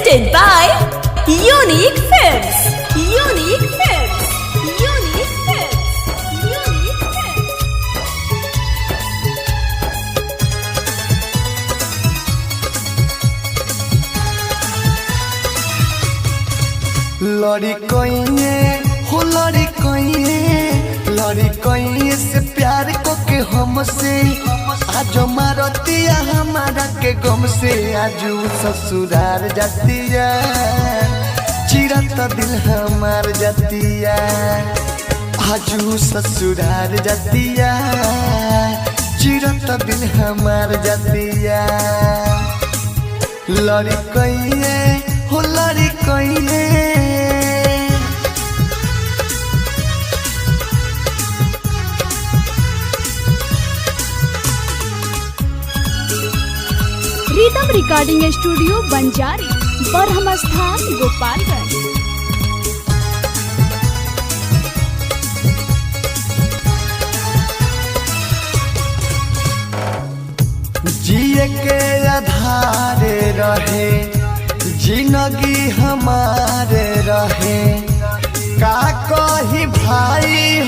presented by Unique Films. Unique Films. Unique Films. Unique Films. लड़ी कइए हो लड़ी कइए से प्यार को के हमसे आज मारतिया हमारा के गम से आजू ससुराल जातिया चिरत दिल हमार जातिया आजू ससुराल जातिया चिरत दिल हमार जातिया लड़ी कइए हो लड़ी कइए rhythm recording studio Banjari Barham स्थान गोपालगंज। जिए के आधार रहे जिंदगी हमारे रहे का कही भाई